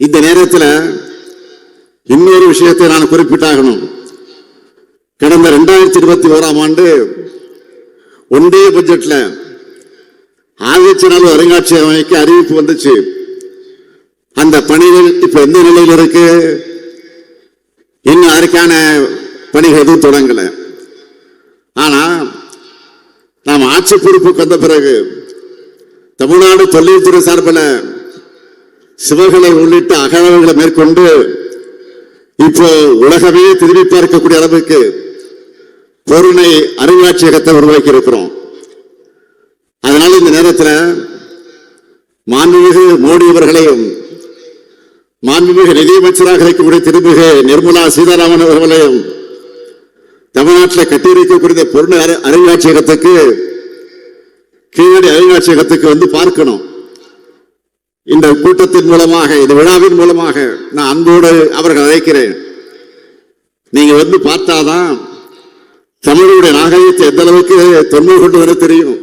இந்த நேரத்தில் இன்னொரு விஷயத்தை நான் குறிப்பிட்டாகணும். கடந்த 2021ஆம் ஆண்டு ஒன்றிய பட்ஜெட்ல ஆதிச்சநல்லூர் அருங்காட்சியகம் அமைக்க அறிவிப்பு வந்துச்சு. அந்த பணிகள் இப்ப எந்த நிலையில் இருக்கு? இன்னும் அதற்கான பணிகள் எதுவும் தொடங்கல. ஆனா நாம் ஆட்சி பொறுப்புக்கு வந்த பிறகு தமிழ்நாடு தொழில்துறை சார்பில் சிவகளை உள்ளிட்ட அகழ்வுகளை மேற்கொண்டு இப்போ உலகமே திரும்பி பார்க்கக்கூடிய அளவுக்கு பொருணை அருங்காட்சியகத்தை உருவாக்கி இருக்கிறோம். அதனால இந்த நேரத்தில் மாண்புமிகு மோடி அவர்களையும் மாண்புமிகு நிதியமைச்சராக இருக்கக்கூடிய திருமிகு நிர்மலா சீதாராமன் அவர்களையும் தமிழ்நாட்டில் கட்டியிருக்கக்கூடிய பொருணை அருங்காட்சியகத்துக்கு கீழடி அருங்காட்சியகத்துக்கு வந்து பார்க்கணும். இந்த கூட்டத்தின் மூலமாக இந்த விழாவின் மூலமாக நான் அன்போடு அவர்கள் அழைக்கிறேன். நீங்க வந்து பார்த்தாதான் தமிழுடைய நாகரிகத்தை எந்த அளவுக்கு தொன்மை கொண்டு வர தெரியும்.